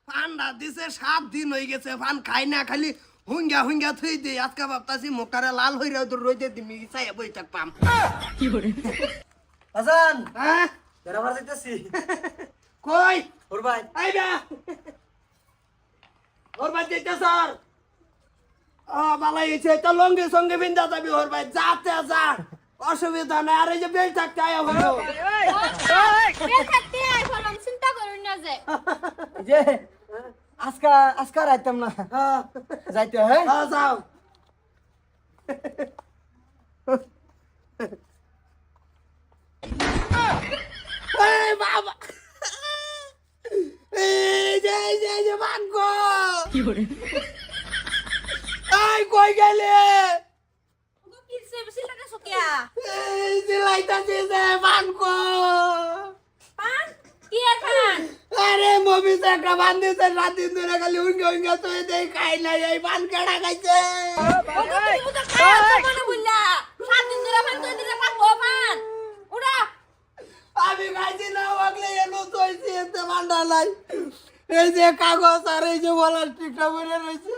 ফান্ডা দিছে 7 দিন হয়ে গেছে ফান খাই না খালি হুঙ্গা হুঙ্গা থুই দে আজকে ভাবতাছি মুখটারে লাল হইরা তো রইতে দিমি চাই বই থাক পাম কি করে হাসান হ্যাঁ বেরাবার যাইতাছি কই ওর ভাই আইবা ওর ভাই যেতে স্যার বালাই হয়েছে তো লঙ্গে সঙ্গে বিন্দা যাবি ওর ভাই যাতে যা অসুবিধা নাই আর এই যে বেল থাকতে আয় হলো বেল থাকতে আয় বললাম চিন্তা করুন না যে যে আজকা রাইতাম না যাইতে হ্যাঁ যাও এই বাবা এই যে ভাগ্য কি করে এই কই গেলে কি সে বেশি লাগে সুকিয়া এই যে লাইতাছে যে ভাগ্য পান কি এখন আরে মবিতে একটা বান্দিতে রাত দিন ধরে খালি উঙ্গা তো দেই খাই নাই এই পান কেডা খাইছে তুমি তো খাওয়া মনে বুঝলা 7 দিন ধরে পান তো দিলে পাবো পান উড়া আমি খাইছি না ওগলে এলো তৈছি এতে বান্ডা নাই এই যে কাগজ আর এই যে বলার টিকটা বলে রইছে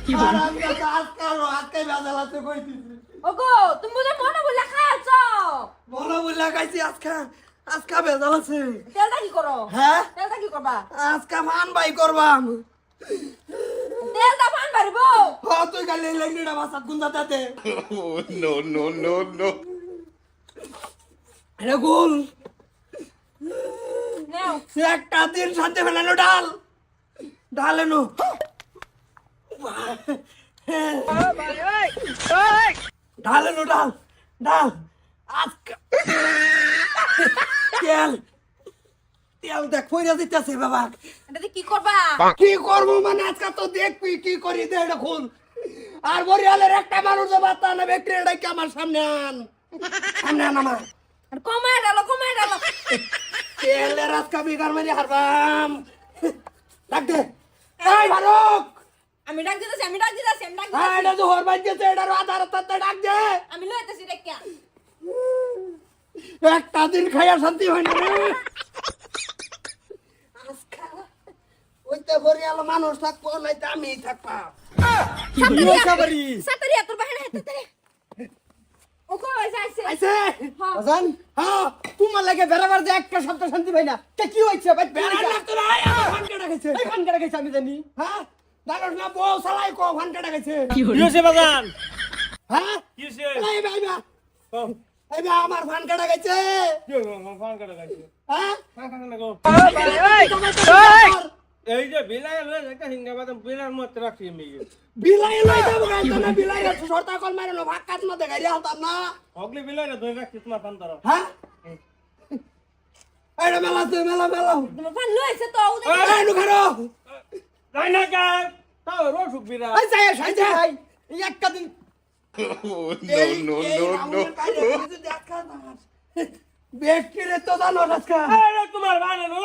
কি বলে? আর আমি তো আজকে বেজালাতে কইতিছি ওগো তুমি তো মনে বুঝলা খাওয়াছো বলো বললা খাইছি আজকে বেজালাছে তেলটা কি করো হ্যাঁ তেলটা কি করবা আজকে ফান বাই করবাম তেলটা পান মারিবো ও তুই খালি লেঙ্গিটা বাসাত গুন্দাতে No, no, no, no. রে গোল নাও একটা দিন শান্তি ফেলানো ডাল এনো ডাল এনো ডাল আজকে তেল দেখ পয়রা দিতেছে বাবা এটা কি করবা কি করবো মানে আজকে তো দেখবি কি করি দে এটা খুল আর বরিয়ালের একটা মানুষ বাতা না ব্যক্তিটা কি আমার সামনে আন আমার আর কমায় ডালো তেলের আজকে বিঘার মারি হারবাম ডাক দে এই ভারক আমি ডাক দিতেছি হ্যাঁ এটা তো হরবাই গেছে এটার আধার তাতে ডাক দে আমি লইতেছি রেকিয়া একটা দিন খাইয়া শান্তি হয় না রে আজকে ওইতে বরিয়াল মানুষ থাকবো নাইতে আমি থাকবা সাতারিয়া তোর বাহিনী হাতে ও কই যাইছে আইছে হাসান হ্যাঁ তোমার লাগে বেরাবার যে একটা সপ্তাহ শান্তি পাই না কে কি হইছে ভাই বেড়া লাগতো না আমার ফান কেটে গেছে এই ফান কাটা গেছে আমি জানি হ্যাঁ জানোস না বউ সালাই কো ফান কেটে গেছে কি করে কিছে বাজান হ্যাঁ কিছে এই ভাই আমার ফান কেটে গেছে কি ফোন করে গাইছে হ্যাঁ ফোন করে লাগো এই এই যে বিলাই লয় একটা হিঙ্গা বাদাম বিলার মত রাখছি আমি বিলাই লই যাবো গাই তো না বিলাই রে সরতা কল মারে না ভাগ কাট মতে গাইরে হতাম না হগলি বিলাই না ধরে রাখছি তোমার ফোন ধরো হ্যাঁ এই মেলা তোমার ফান লইছে তো এই নু খারো যাই না কা তাও রসুক বিরা এই যাই ভাই এই একটা দিন Oh, no, no, no, no. ব্যক্তি রে তো জানো আজকে আরে তোমার বানে লো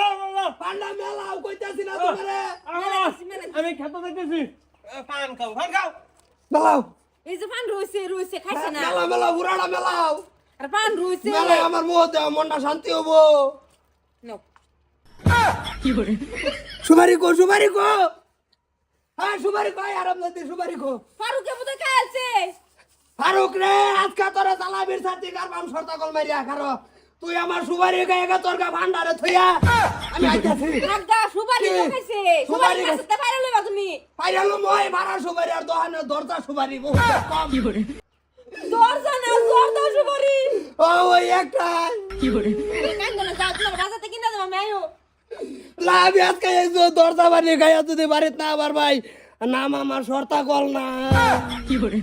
পান্ডা মেলাও কইতাছি না তোমারে আমি খেতে দেখতেছি পান খাও মেলাও এই যে ফান রইছে খাইছে না মেলা বুড়াটা মেলাও আর ফান রইছে মেলায় আমার মোহ দেওয়া মনটা শান্তি হবো নাও কি করে সুপারি কো হ্যাঁ সুপারি কো আরাম দিতে সুপারি কো ফারুকে বুঝে খাইছে ফারুক রে আজকে তোরা জালাবির সাথে কারবাম সরতা কল মারিয়া খারো তুই আমার সুপারি গায়ে তোর গা ভান্ডারে থইয়া আমি আইতাছি আগা সুপারি কি? খাইছে সুপারি সুপারি খাইছে বাইরে লইবা তুমি পাইরালো মই মারা সুপারি আর দোহানে দরজা সুপারি বহুত কম কি করে দরজা না দরজা সুপারি ও ওই একটা কি করে কান্দো না যাও তোমার বাজাতে কিনা দেব আমি আইও লাভি আজকে এই যে দরজা বানিয়ে গায়ে যদি বাড়িতে না আবার ভাই নাম আমার সরতা কল না কি করে